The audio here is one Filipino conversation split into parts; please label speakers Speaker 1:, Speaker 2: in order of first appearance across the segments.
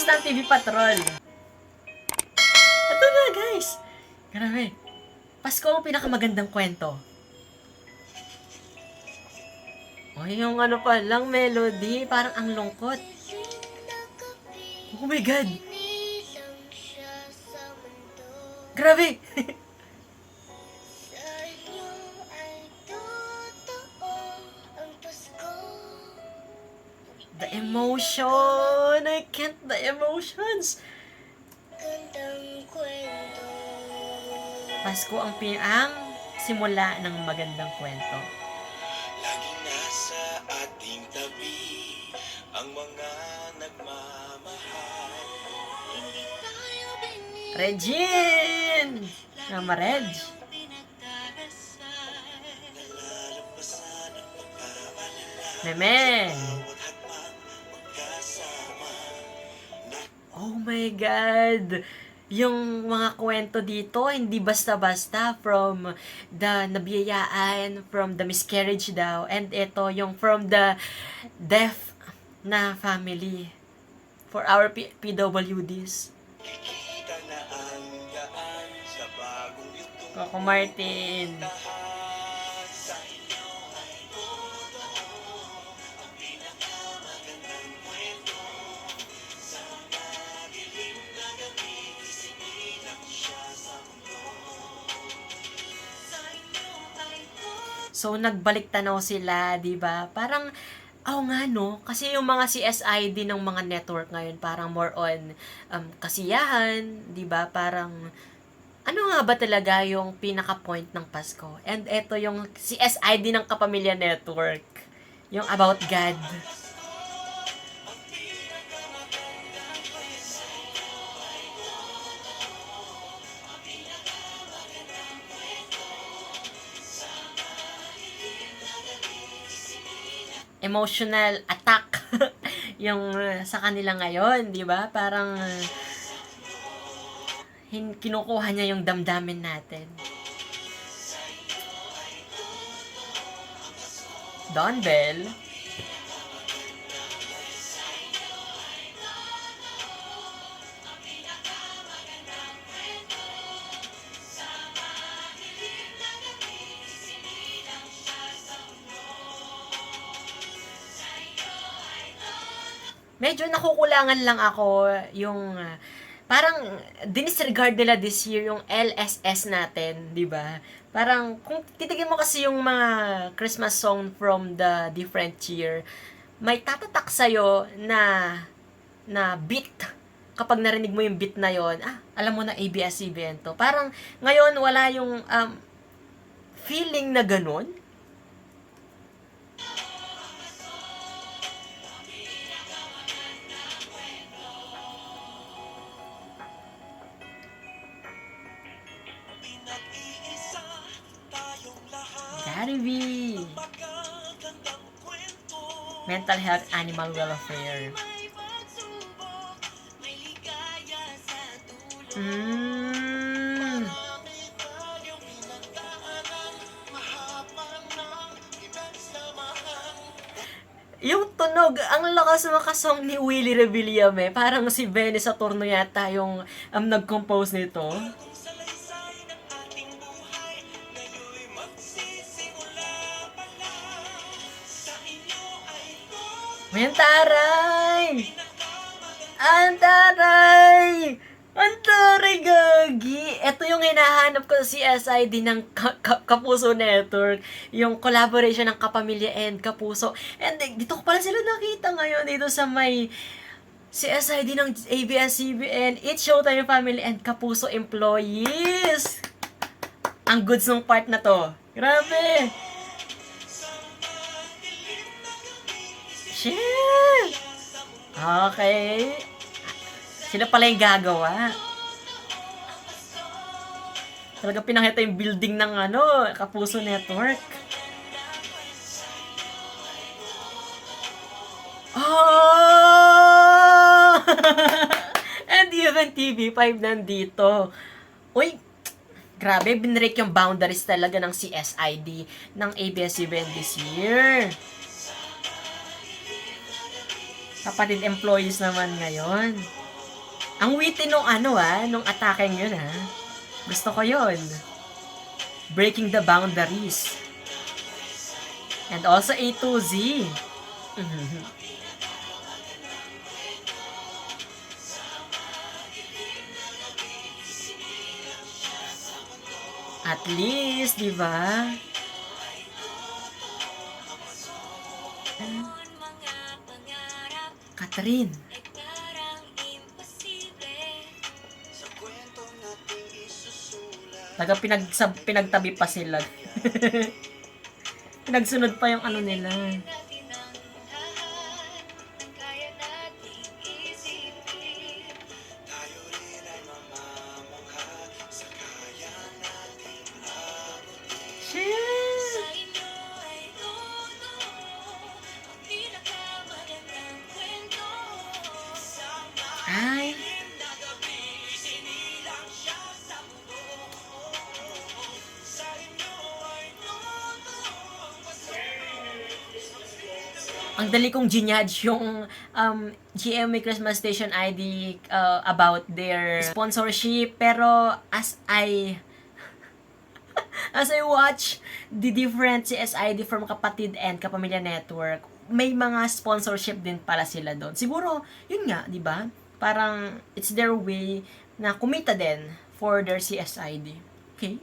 Speaker 1: ng TV Patrol. Ito na, guys. Grabe. Pasko ang pinakamagandang kwento. O, yung ano pa lang, melody. Parang ang lungkot. Oh my God. Grabe. The emotion. I can't. The emotions. Pasko ang simula ng magandang kwento.
Speaker 2: Laging nasa ating tabi ang mga nagmamahal. Hindi tayo binili.
Speaker 1: Regine! Mama Reg.
Speaker 2: Nalalampasan ang pagkaalala.
Speaker 1: Meme.
Speaker 2: Bawat hakbang magkasama.
Speaker 1: Oh my God! Yung mga kwento dito, hindi basta-basta from the nabiyayaan, from the miscarriage daw, and ito yung from the deaf na family for our PWDs.
Speaker 2: Kikita na ang daan sa bagong yuto.
Speaker 1: Coco Martin.
Speaker 2: Lahat sa inyo ay totoo. Ang pinakamagandang kwento. Sa madilim na gabi, isinilang siya sa mundo. Sa inyo ay totoo.
Speaker 1: So, nagbalik tanaw sila, di ba? Parang, nga no, kasi yung mga CSID ng mga network ngayon, parang more on kasiyahan, di ba? Parang, ano nga ba talaga yung pinaka-point ng Pasko? And eto yung CSID ng Kapamilya Network. Yung About God. Emotional attack yung sa kanila ngayon, di ba? Parang kinukuha niya yung damdamin natin. Don Bell. Medyo nakukulangan lang ako yung parang dinisregard nila this year yung LSS natin, 'di ba? Parang kung titignan mo kasi yung mga Christmas song from the different year, may tatatak sa'yo na beat. Kapag narinig mo yung beat na yon, alam mo na ABS-CBN to. Parang ngayon wala yung feeling na ganun.
Speaker 2: Pinag-iisa tayong lahat.
Speaker 1: Gary V.
Speaker 2: Magagandang kwento.
Speaker 1: Mental health, animal welfare.
Speaker 2: May pagsubok, may ligaya sa dulo. Marami tayong pinagdaanan, mahaba ng pinagsamahan.
Speaker 1: Yung tunog, ang lakas makasong ni Willie Revillame. Parang si Benny Saturno yata yung nag-compose nito.
Speaker 2: Kung salaysay ng ating buhay, ngayon'y magsisimula pala. Sa inyo ay
Speaker 1: Ang taray! Ang taray! Ang taray, gagi! Ito yung hinahanap ko sa CSID ng Kapuso Network. Yung collaboration ng Kapamilya and Kapuso. And dito ko pala sila nakita ngayon dito sa may CSID ng ABS-CBN. It's Showtime Family and Kapuso employees! Ang goods ng part na to. Grabe! Shit! Okay. Sila pala yung gagawa. Talaga pinakita yung building ng Kapuso Network. Oh! And even TV5 nandito. Uy, grabe, binrake yung boundaries talaga ng CSID ng ABS-CBN this year. Kapatid employees naman ngayon. Ang witty nung nung atake yun Gusto ko yun. Breaking the boundaries. And also A to Z. At least, di ba? Catherine.
Speaker 2: Sa kwento nating isusulat.
Speaker 1: Pinagtabi pa sila. Pinagsunod pa yung nila.
Speaker 2: Tayo rin ay mamamangha sa kaya nating abutin.
Speaker 1: Shit! Ay. Ang dali kong ginyadge yung GMA Christmas Station ID about their sponsorship, pero as I watch the different CSID from Kapatid and Kapamilya Network, may mga sponsorship din pala sila doon. Siguro, yun nga, di ba? Parang it's their way na kumita din for their CSID. Okay?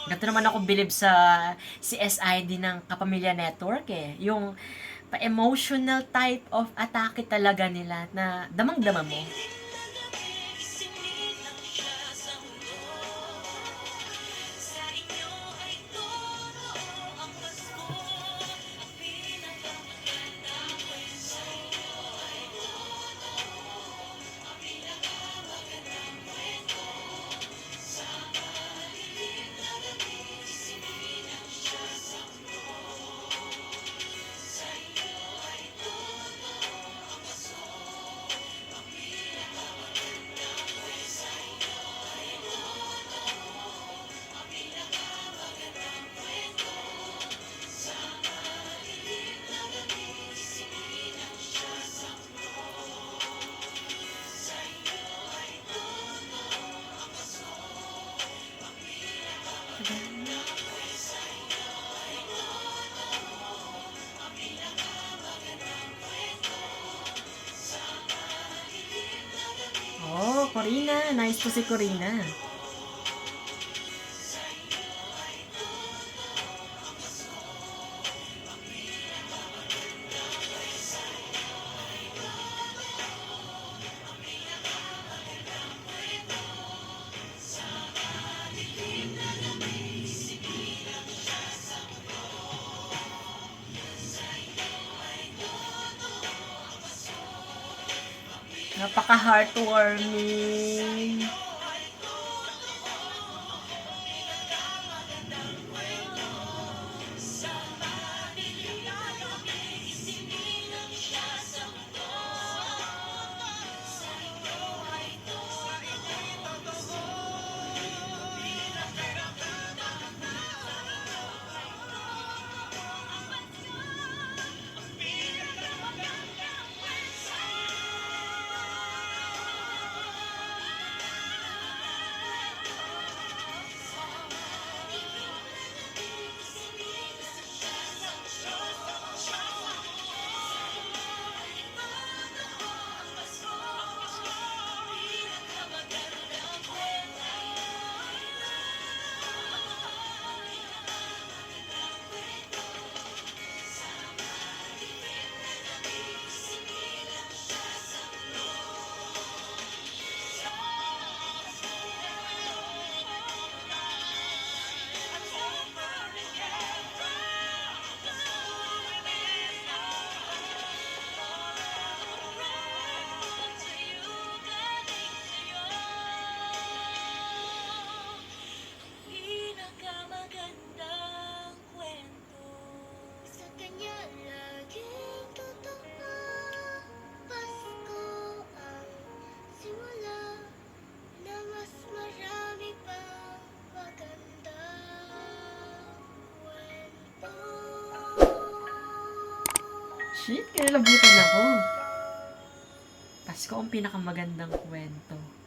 Speaker 1: Ganito naman ako believe sa CSID ng Kapamilya Network Yung pa-emotional type of atake talaga nila na damang-dama mo. Oh, Corina. Nice to see Corina. Napaka-heartwarming. Shit, kinalabutan ako. Pasko ang pinakamagandang kwento.